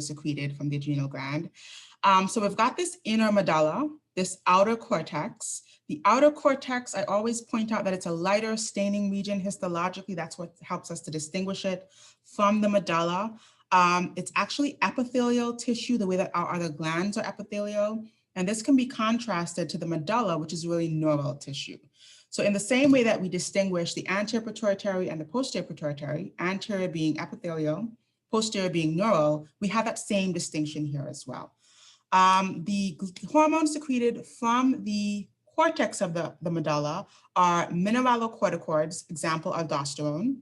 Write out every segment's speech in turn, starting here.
secreted from the adrenal gland. So we've got this inner medulla, this outer cortex. The outer cortex, I always point out that it's a lighter staining region histologically. That's what helps us to distinguish it from the medulla. It's actually epithelial tissue, the way that our other glands are epithelial. And this can be contrasted to the medulla, which is really neural tissue. So in the same way that we distinguish the anterior pituitary and the posterior pituitary, anterior being epithelial, posterior being neural, we have that same distinction here as well. The hormones secreted from the cortex of the medulla are mineralocorticoids, example aldosterone.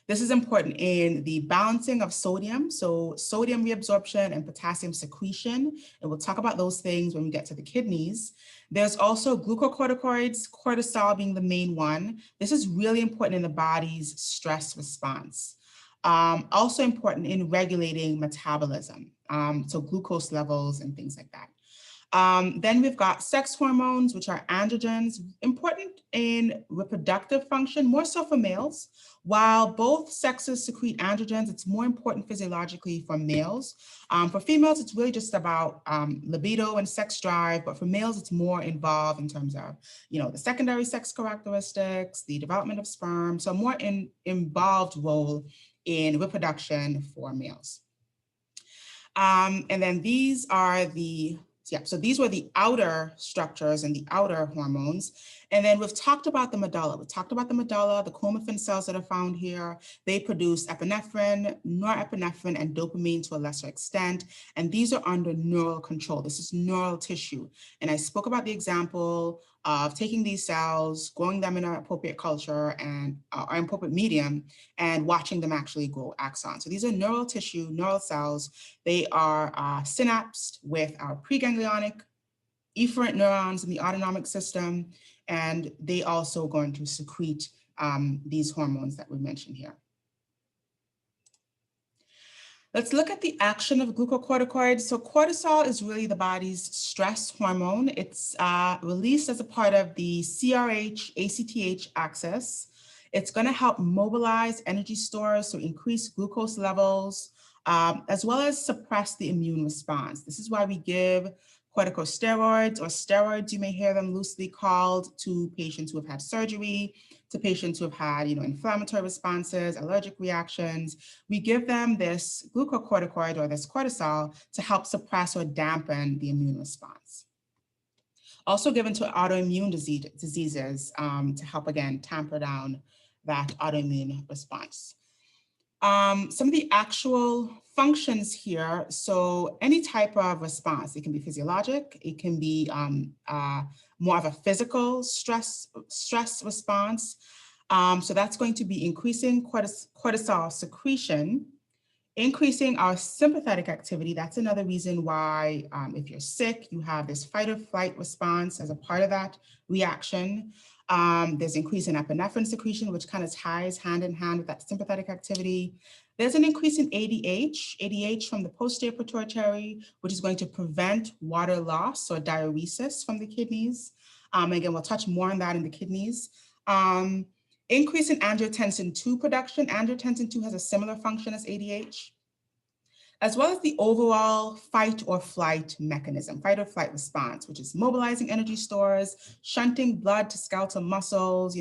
This is important in the balancing of sodium, so sodium reabsorption and potassium secretion, and we'll talk about those things when we get to the kidneys. There's also glucocorticoids, cortisol being the main one. This is really important in the body's stress response. Also important in regulating metabolism, so glucose levels and things like that. Then we've got sex hormones, which are androgens, important in reproductive function, more so for males. While both sexes secrete androgens, it's more important physiologically for males. For females, it's really just about libido and sex drive, but for males, it's more involved in terms of, the secondary sex characteristics, the development of sperm, so more involved role in reproduction for males. And then these are so these were the outer structures and the outer hormones. And then we've talked about the medulla. We talked about the medulla, the chromaffin cells that are found here. They produce epinephrine, norepinephrine, and dopamine to a lesser extent. And these are under neural control. This is neural tissue. And I spoke about the example of taking these cells, growing them in an appropriate culture and or appropriate medium, and watching them actually grow axons. So these are neural tissue, neural cells. They are synapsed with our preganglionic efferent neurons in the autonomic system, and they also going to secrete these hormones that we mentioned here. Let's look at the action of glucocorticoids. So cortisol is really the body's stress hormone. It's released as a part of the CRH-ACTH axis. It's going to help mobilize energy stores, so increase glucose levels, as well as suppress the immune response. This is why we give corticosteroids, or steroids, you may hear them loosely called, to patients who have had surgery, to patients who have had, inflammatory responses, allergic reactions. We give them this glucocorticoid or this cortisol to help suppress or dampen the immune response. Also given to autoimmune diseases to help, again, tamper down that autoimmune response. Some of the actual functions here, so any type of response, it can be physiologic, it can be more of a physical stress response. So that's going to be increasing cortisol secretion, increasing our sympathetic activity. That's another reason why if you're sick, you have this fight or flight response as a part of that reaction. There's increase in epinephrine secretion, which kind of ties hand in hand with that sympathetic activity. There's an increase in ADH from the posterior pituitary, which is going to prevent water loss or diuresis from the kidneys. Again, we'll touch more on that in the kidneys. Increase in angiotensin II production. Angiotensin II has a similar function as ADH, as well as the overall fight or flight mechanism, fight or flight response, which is mobilizing energy stores, shunting blood to skeletal muscles,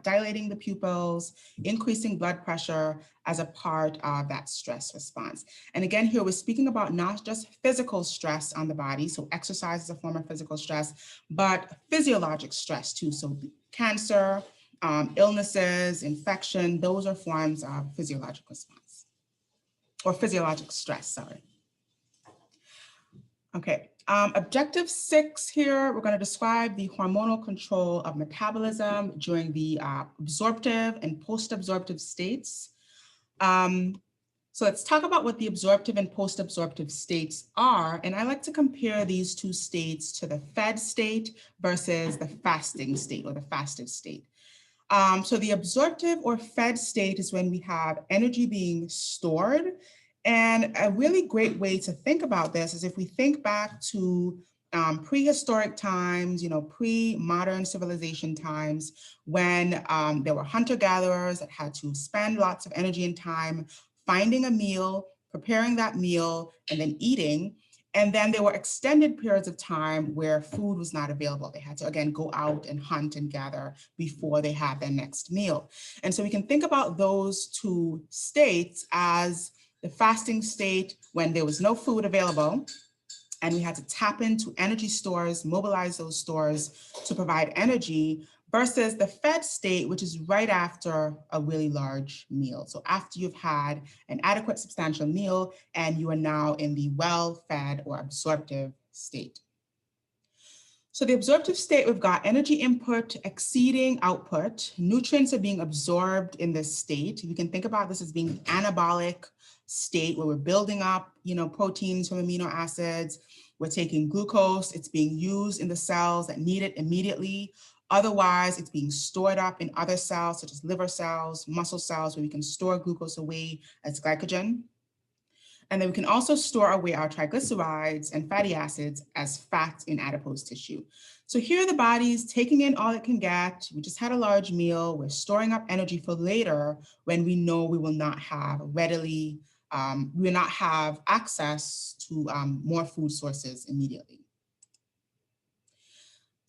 dilating the pupils, increasing blood pressure as a part of that stress response. And again, here we're speaking about not just physical stress on the body, so exercise is a form of physical stress, but physiologic stress too. So cancer, illnesses, infection, those are forms of physiologic response. Or physiologic stress, sorry. Okay, objective 6 here, we're going to describe the hormonal control of metabolism during the absorptive and post-absorptive states. So let's talk about what the absorptive and post-absorptive states are. And I like to compare these two states to the fed state versus the fasting state or the fasted state. So the absorptive or fed state is when we have energy being stored. And a really great way to think about this is if we think back to prehistoric times, pre-modern civilization times, when there were hunter-gatherers that had to spend lots of energy and time finding a meal, preparing that meal, and then eating. And then there were extended periods of time where food was not available. They had to, again, go out and hunt and gather before they had their next meal. And so we can think about those two states as the fasting state when there was no food available, and we had to tap into energy stores, mobilize those stores to provide energy, versus the fed state, which is right after a really large meal. So after you've had an adequate substantial meal and you are now in the well-fed or absorptive state. So the absorptive state, we've got energy input exceeding output. Nutrients are being absorbed in this state. You can think about this as being the anabolic state where we're building up, proteins from amino acids. We're taking glucose. It's being used in the cells that need it immediately. Otherwise, it's being stored up in other cells, such as liver cells, muscle cells, where we can store glucose away as glycogen. And then we can also store away our triglycerides and fatty acids as fat in adipose tissue. So here the body's taking in all it can get. We just had a large meal. We're storing up energy for later when we know we will not have we will not have access to more food sources immediately.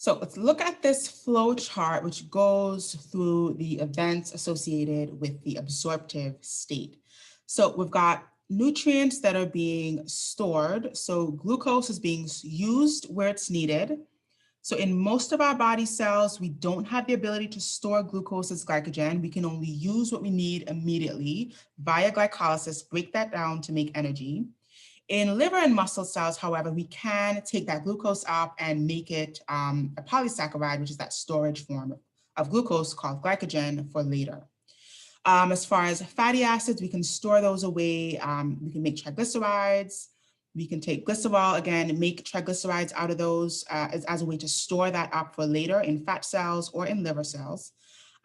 So let's look at this flow chart, which goes through the events associated with the absorptive state. So we've got nutrients that are being stored. So glucose is being used where it's needed. So in most of our body cells, we don't have the ability to store glucose as glycogen. We can only use what we need immediately via glycolysis, break that down to make energy. In liver and muscle cells, however, we can take that glucose up and make it a polysaccharide, which is that storage form of glucose called glycogen for later. As far as fatty acids, we can store those away. We can make triglycerides. We can take glycerol, again, and make triglycerides out of those as a way to store that up for later in fat cells or in liver cells.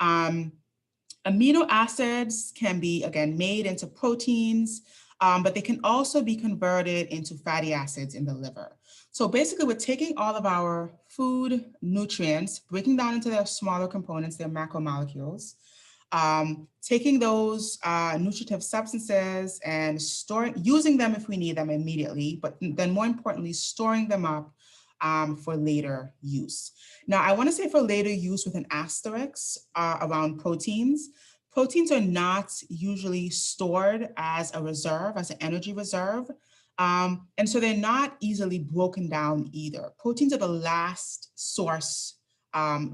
Amino acids can be, again, made into proteins, but they can also be converted into fatty acids in the liver. So basically, we're taking all of our food nutrients, breaking down into their smaller components, their macromolecules, taking those nutritive substances and using them if we need them immediately, but then more importantly, storing them up for later use. Now, I want to say for later use with an asterisk around proteins. Proteins are not usually stored as a reserve, as an energy reserve. And so they're not easily broken down either. Proteins are the last source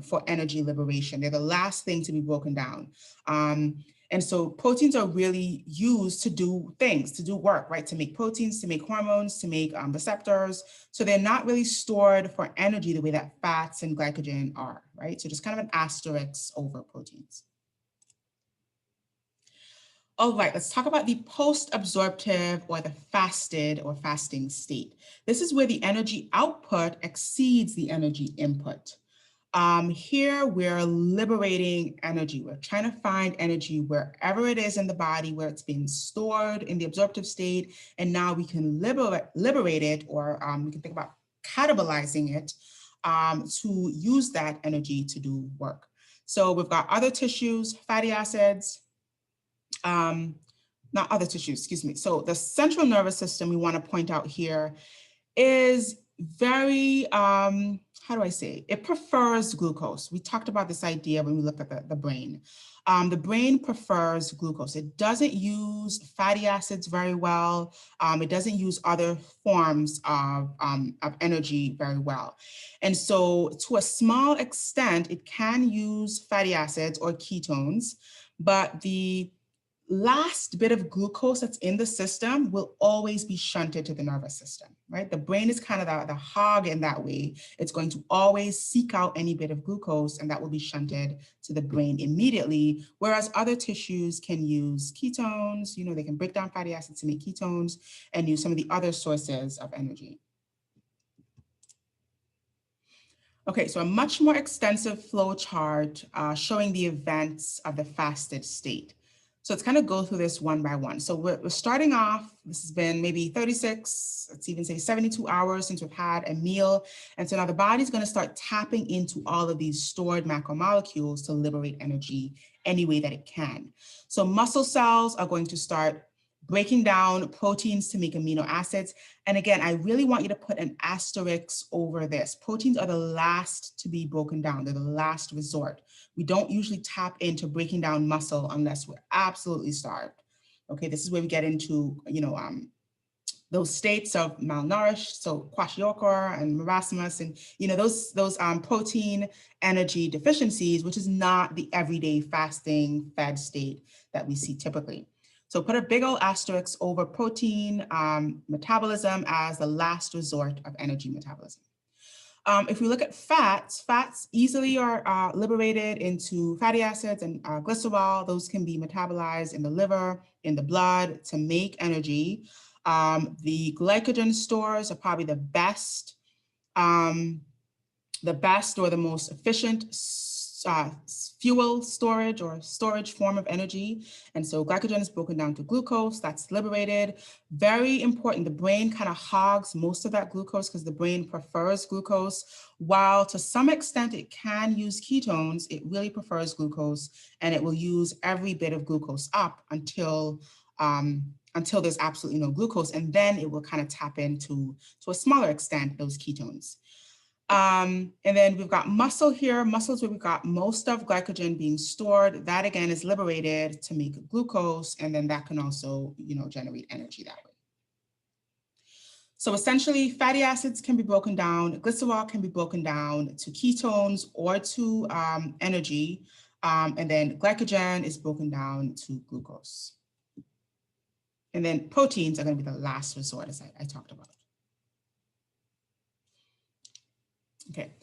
for energy liberation. They're the last thing to be broken down. And so proteins are really used to do things, to do work, right? To make proteins, to make hormones, to make receptors. So they're not really stored for energy the way that fats and glycogen are, right? So just kind of an asterisk over proteins. All right, let's talk about the post-absorptive or the fasted or fasting state. This is where the energy output exceeds the energy input. Here we're liberating energy. We're trying to find energy wherever it is in the body where it's been stored in the absorptive state, and now we can liberate it, or we can think about catabolizing it to use that energy to do work. So we've got other tissues, fatty acids, not other tissues, excuse me. So the central nervous system we want to point out here is very, how do I say? It prefers glucose. We talked about this idea when we looked at the brain. The brain prefers glucose. It doesn't use fatty acids very well. It doesn't use other forms of energy very well. And so to a small extent, it can use fatty acids or ketones, but the last bit of glucose that's in the system will always be shunted to the nervous system, right? The brain is kind of the hog in that way. It's going to always seek out any bit of glucose, and that will be shunted to the brain immediately, whereas other tissues can use ketones, they can break down fatty acids to make ketones and use some of the other sources of energy. Okay, so a much more extensive flow chart showing the events of the fasted state. So let's kind of go through this one by one. So we're starting off, this has been maybe 36, let's even say 72 hours since we've had a meal. And so now the body's going to start tapping into all of these stored macromolecules to liberate energy any way that it can. So muscle cells are going to start breaking down proteins to make amino acids. And again, I really want you to put an asterisk over this. Proteins are the last to be broken down. They're the last resort. We don't usually tap into breaking down muscle unless we're absolutely starved. Okay, this is where we get into, those states of malnourished, so kwashiorkor and marasmus, and those protein energy deficiencies, which is not the everyday fasting fed state that we see typically. So put a big old asterisk over protein metabolism as the last resort of energy metabolism. If we look at fats easily are liberated into fatty acids and glycerol. Those can be metabolized in the liver, in the blood to make energy. The glycogen stores are probably the best or the most efficient fuel storage or storage form of energy. And so glycogen is broken down to glucose, that's liberated. Very important, the brain kind of hogs most of that glucose because the brain prefers glucose. While to some extent it can use ketones, it really prefers glucose, and it will use every bit of glucose up until there's absolutely no glucose, and then it will kind of tap into, to a smaller extent, those ketones. And then we've got muscle here. Muscles where we've got most of glycogen being stored. That again is liberated to make glucose, and then that can also, generate energy that way. So essentially, fatty acids can be broken down. Glycerol can be broken down to ketones or to energy, and then glycogen is broken down to glucose. And then proteins are going to be the last resort, as I talked about. Okay,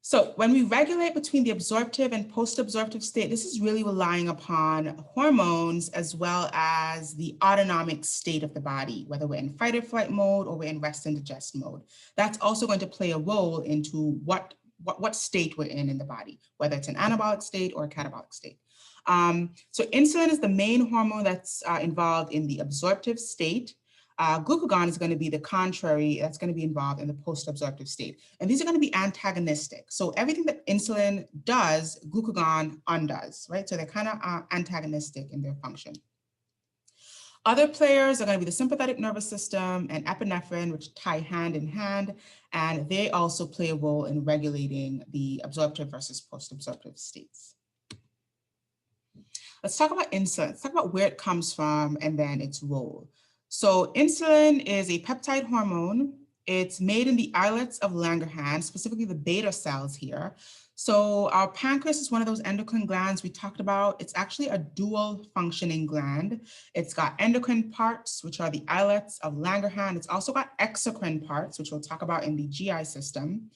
so when we regulate between the absorptive and post-absorptive state, this is really relying upon hormones as well as the autonomic state of the body, whether we're in fight or flight mode or we're in rest and digest mode. That's also going to play a role into what state we're in the body, whether it's an anabolic state or a catabolic state. So insulin is the main hormone that's involved in the absorptive state. Glucagon is going to be the contrary, that's going to be involved in the post-absorptive state. And these are going to be antagonistic. So everything that insulin does, glucagon undoes, right? So they're kind of antagonistic in their function. Other players are going to be the sympathetic nervous system and epinephrine, which tie hand in hand, and they also play a role in regulating the absorptive versus post-absorptive states. Let's talk about insulin. Let's talk about where it comes from and then its role. So insulin is a peptide hormone. It's made in the islets of Langerhans, specifically the beta cells here. So our pancreas is one of those endocrine glands we talked about. It's actually a dual functioning gland. It's got endocrine parts, which are the islets of Langerhans. It's also got exocrine parts, which we'll talk about in the GI system.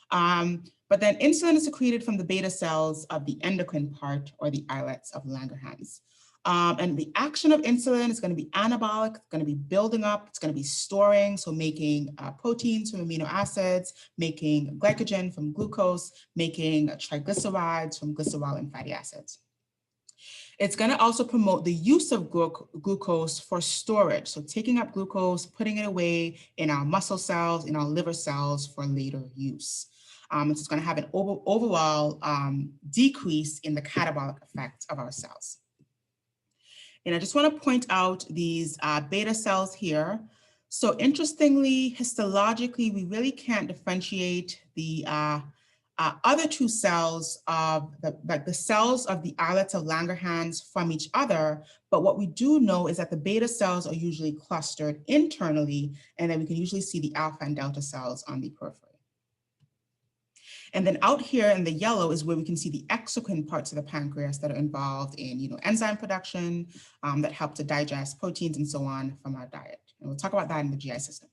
But then insulin is secreted from the beta cells of the endocrine part or the islets of Langerhans. And the action of insulin is going to be anabolic, it's going to be building up, it's going to be storing, so making proteins from amino acids, making glycogen from glucose, making triglycerides from glycerol and fatty acids. It's going to also promote the use of glucose for storage. So taking up glucose, putting it away in our muscle cells, in our liver cells for later use. It's going to have an overall decrease in the catabolic effect of our cells. And I just want to point out these beta cells here. So interestingly, histologically, we really can't differentiate the other two cells of the cells of the islets of Langerhans from each other. But what we do know is that the beta cells are usually clustered internally, and then we can usually see the alpha and delta cells on the periphery. And then out here in the yellow is where we can see the exocrine parts of the pancreas that are involved in, enzyme production that help to digest proteins and so on from our diet. And we'll talk about that in the GI system.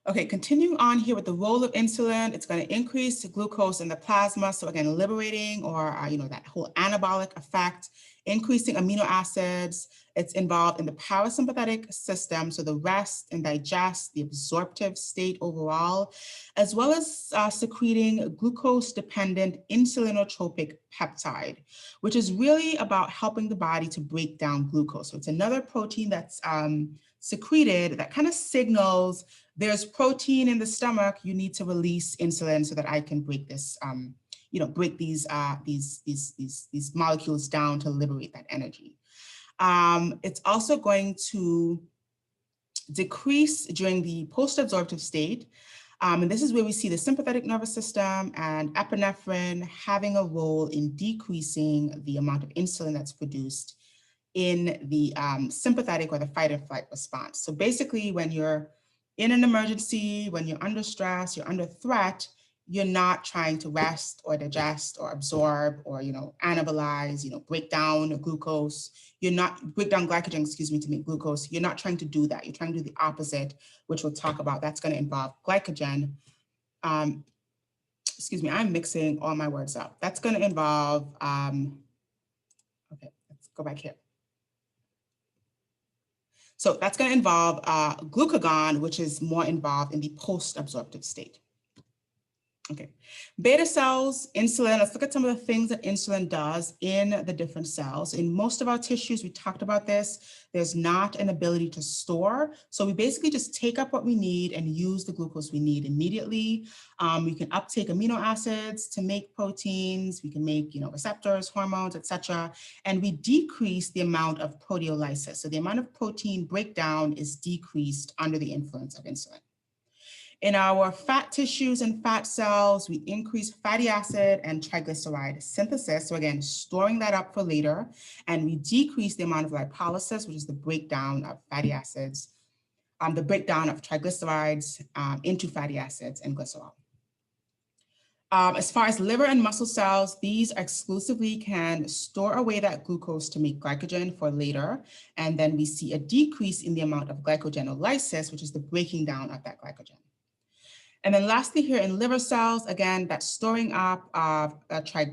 Okay, continuing on here with the role of insulin, it's going to increase glucose in the plasma. So again, liberating or, that whole anabolic effect, increasing amino acids. It's involved in the parasympathetic system, so the rest and digest, the absorptive state overall, as well as secreting glucose-dependent insulinotropic peptide, which is really about helping the body to break down glucose. So it's another protein that's secreted that kind of signals there's protein in the stomach, you need to release insulin so that I can break this, break these molecules down to liberate that energy. It's also going to decrease during the post-absorptive state. And this is where we see the sympathetic nervous system and epinephrine having a role in decreasing the amount of insulin that's produced in the sympathetic or the fight or flight response. So basically, when you're in an emergency, when you're under stress, you're under threat, you're not trying to rest or digest or absorb or, anabolize, break down glucose. You're not break down glycogen, excuse me, to make glucose. You're not trying to do that. You're trying to do the opposite, which we'll talk about. That's going to involve glycogen. Excuse me, I'm mixing all my words up. That's going to involve, okay, let's go back here. So that's going to involve glucagon, which is more involved in the post-absorptive state. Okay, beta cells, insulin, let's look at some of the things that insulin does in the different cells. In most of our tissues, we talked about this, there's not an ability to store. So we basically just take up what we need and use the glucose we need immediately. We can uptake amino acids to make proteins, we can make receptors, hormones, etc. And we decrease the amount of proteolysis. So the amount of protein breakdown is decreased under the influence of insulin. In our fat tissues and fat cells, we increase fatty acid and triglyceride synthesis. So again, storing that up for later. And we decrease the amount of lipolysis, which is the breakdown of fatty acids, the breakdown of triglycerides into fatty acids and glycerol. As far as liver and muscle cells, these exclusively can store away that glucose to make glycogen for later. And then we see a decrease in the amount of glycogenolysis, which is the breaking down of that glycogen. And then lastly here in liver cells, again, that storing up of triglycerides